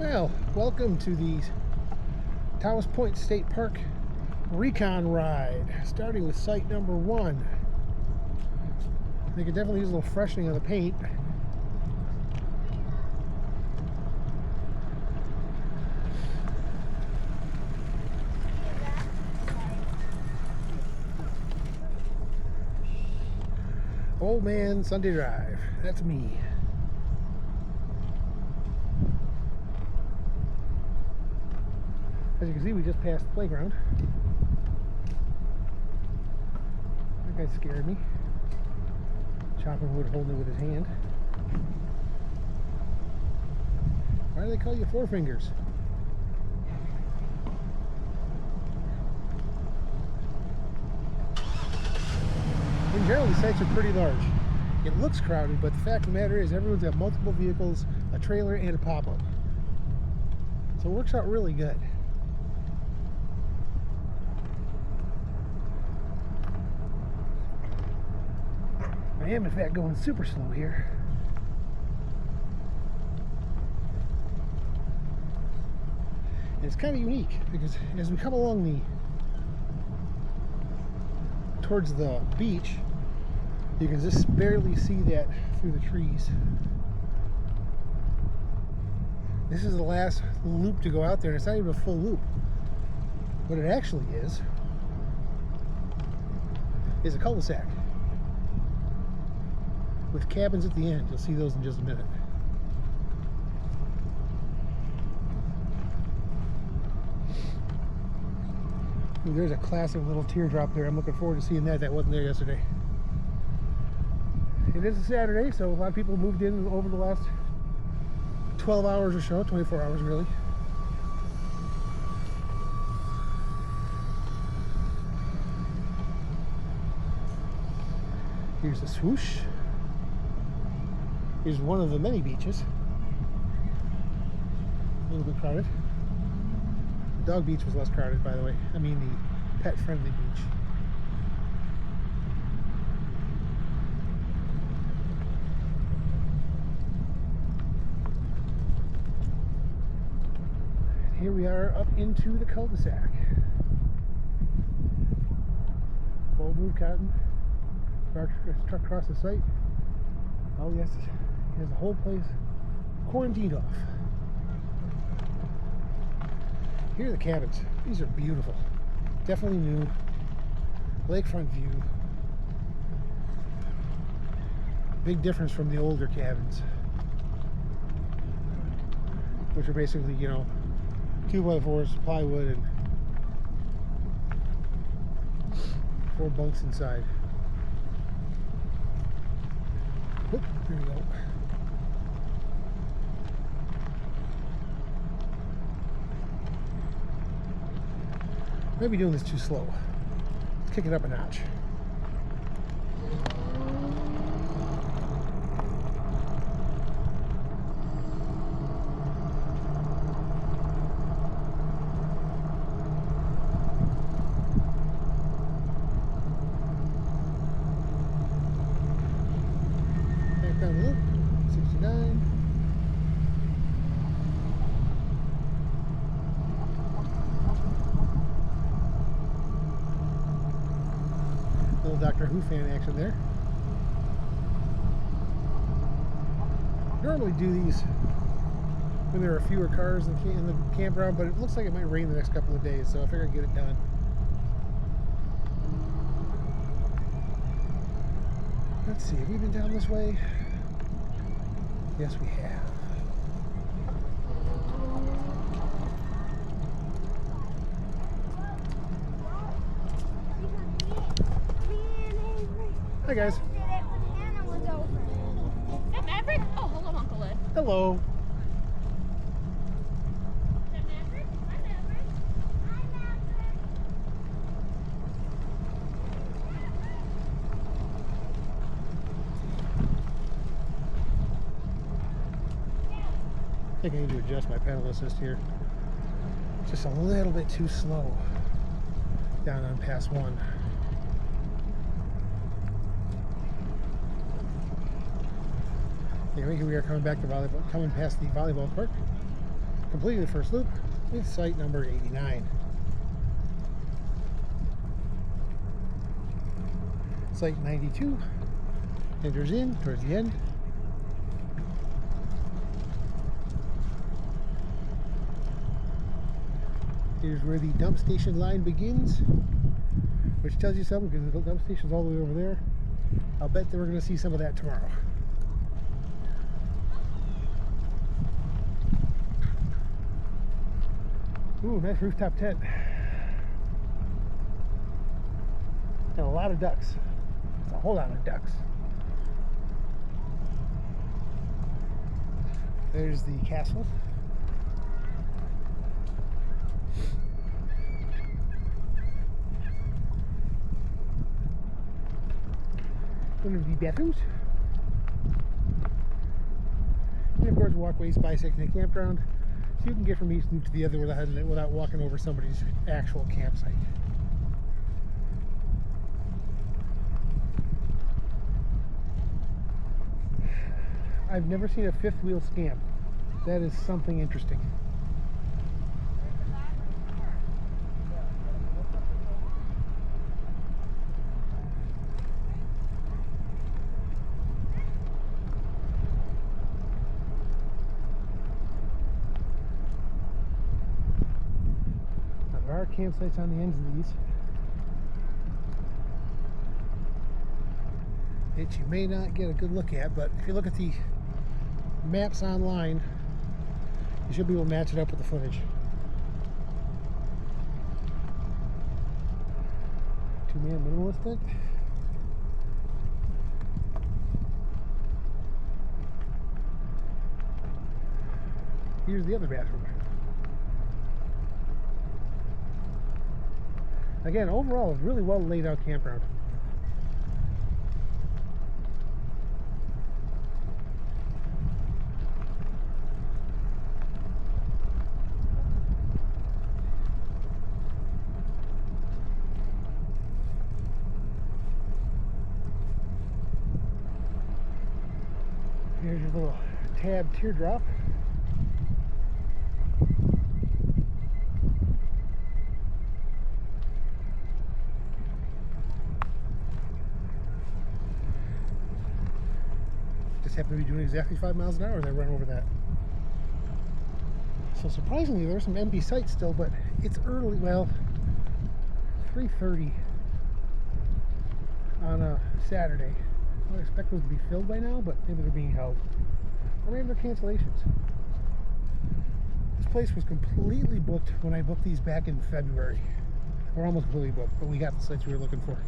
Well, welcome to the Tawas Point State Park Recon ride, starting with site number 1. They could definitely use a little freshening of the paint. Old Man Sunday Drive, that's me. As you can see, we just passed the playground. That guy scared me. Chopping wood, holding it with his hand. Why do they call you Four Fingers? In general, these sites are pretty large. It looks crowded, but the fact of the matter is everyone's got multiple vehicles, a trailer, and a pop-up. So it works out really good. I am in fact going super slow here. And it's kind of unique because as we come along towards the beach, you can just barely see that through the trees. This is the last loop to go out there, and it's not even a full loop. What it actually is a cul-de-sac with cabins at the end. You'll see those in just a minute. Ooh, there's a classic little teardrop there. I'm looking forward to seeing that. That wasn't there yesterday. It is a Saturday, so a lot of people moved in over the last 12 hours or so, 24 hours really. Here's the swoosh. Here's one of the many beaches. A little bit crowded. The dog beach was less crowded, by the way. I mean the pet-friendly beach. Here we are up into the cul-de-sac. Bold move, Cotton. Truck across the site. Oh yes, he has the whole place quarantined off. Here are the cabins. These are beautiful. Definitely new. Lakefront view. Big difference from the older cabins, which are basically, 2x4s, plywood, and 4 bunks inside. Oop, there we go. Maybe doing this too slow. Let's kick it up a notch. Down the loop, 69. Little Doctor Who fan action there. Normally do these when there are fewer cars in the campground, but it looks like it might rain the next couple of days, so I figured I'd get it done. Let's see, have we been down this way? Yes, we have. Hi, guys. That Maverick? Oh, hello, Uncle Ed. Hello. That Maverick? Hi, Maverick. Hi, Maverick. I think I need to adjust my pedal assist here. Just a little bit too slow down on pass 1. Anyway, here we are coming back to coming past the volleyball court. completing the first loop with site number 89. Site 92 enters in towards the end. Here's where the dump station line begins, which tells you something because the dump station's all the way over there. I'll bet that we're going to see some of that tomorrow. Ooh, nice rooftop tent. And a lot of ducks. It's a whole lot of ducks. There's the castle. One of the bathrooms. And of course walkways bisecting the campground, so you can get from each loop to the other without walking over somebody's actual campsite. I've never seen a fifth wheel scam. That is something interesting. There are campsites on the ends of these, which you may not get a good look at, but if you look at the maps online, you should be able to match it up with the footage. Two-man minimalist tent. Here's the other bathroom. Again, overall, a really well laid out campground. Here's your little tab teardrop. Just happen to be doing exactly 5 miles an hour as I run over that. So surprisingly, there's some empty sites still, but it's early. Well, 3:30 on a Saturday. I would expect those to be filled by now, but maybe they're being held. Or maybe they're cancellations. This place was completely booked when I booked these back in February. Or almost completely booked, but we got the sites we were looking for.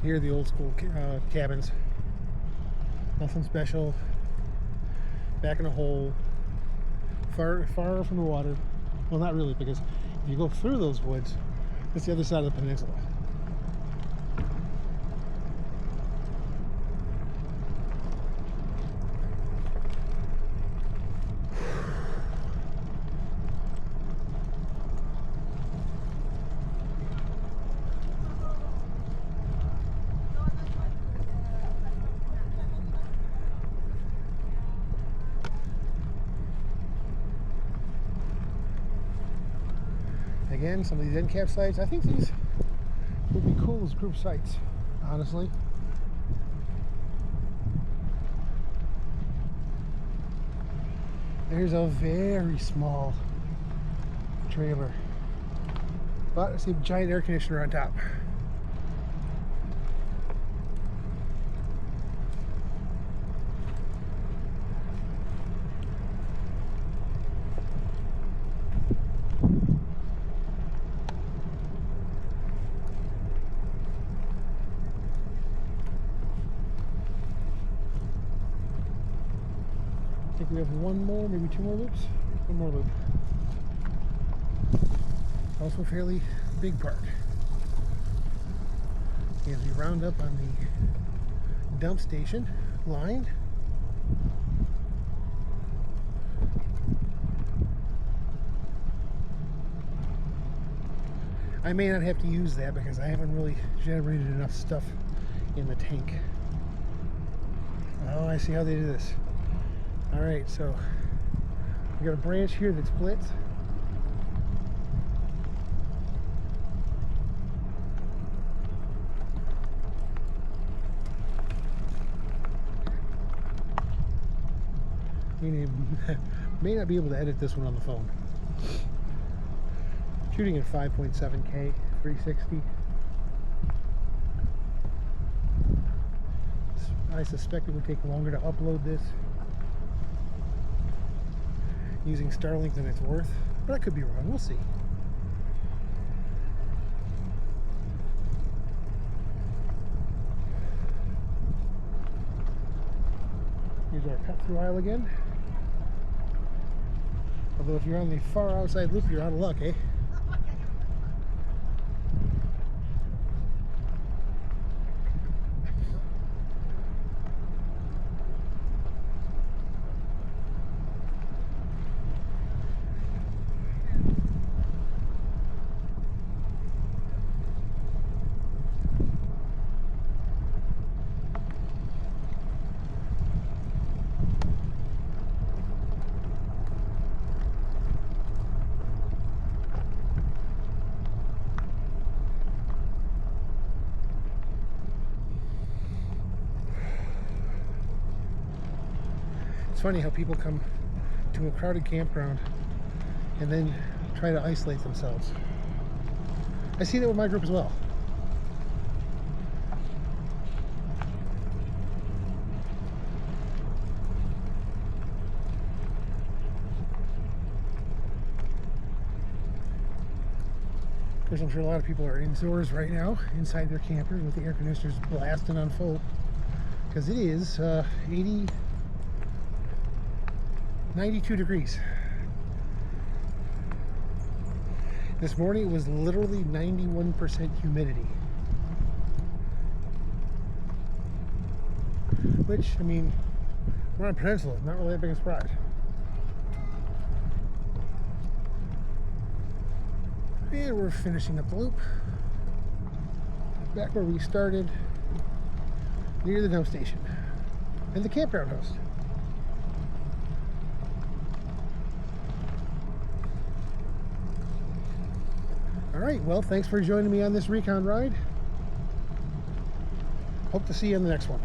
Here are the old school cabins. Nothing special. Back in a hole. Far from the water. Well, not really, because if you go through those woods, it's the other side of the peninsula. Again, some of these end cap sites, I think these would be cool as group sites, honestly. There's a very small trailer, but I see a giant air conditioner on top. I think we have one more, maybe two more loops. One more loop. Also a fairly big park. as we round up on the dump station line. I may not have to use that because I haven't really generated enough stuff in the tank. Oh, I see how they do this. Alright, so we got a branch here that splits. We may not be able to edit this one on the phone. Shooting at 5.7K, 360. I suspect it would take longer to upload this using Starlink than it's worth, but I could be wrong. We'll see. Here's our cut-through aisle again. Although if you're on the far outside loop, you're out of luck, eh? It's funny how people come to a crowded campground and then try to isolate themselves. I see that with my group as well. Of course, I'm sure a lot of people are indoors right now, inside their campers with the air conditioners blasting on full, because it is 92 degrees. This morning it was literally 91% humidity. Which, I mean, we're on a peninsula, not really that big a surprise. And we're finishing up the loop. Back where we started, near the dump station and the campground host. Alright, well, thanks for joining me on this Recon ride. Hope to see you on the next one.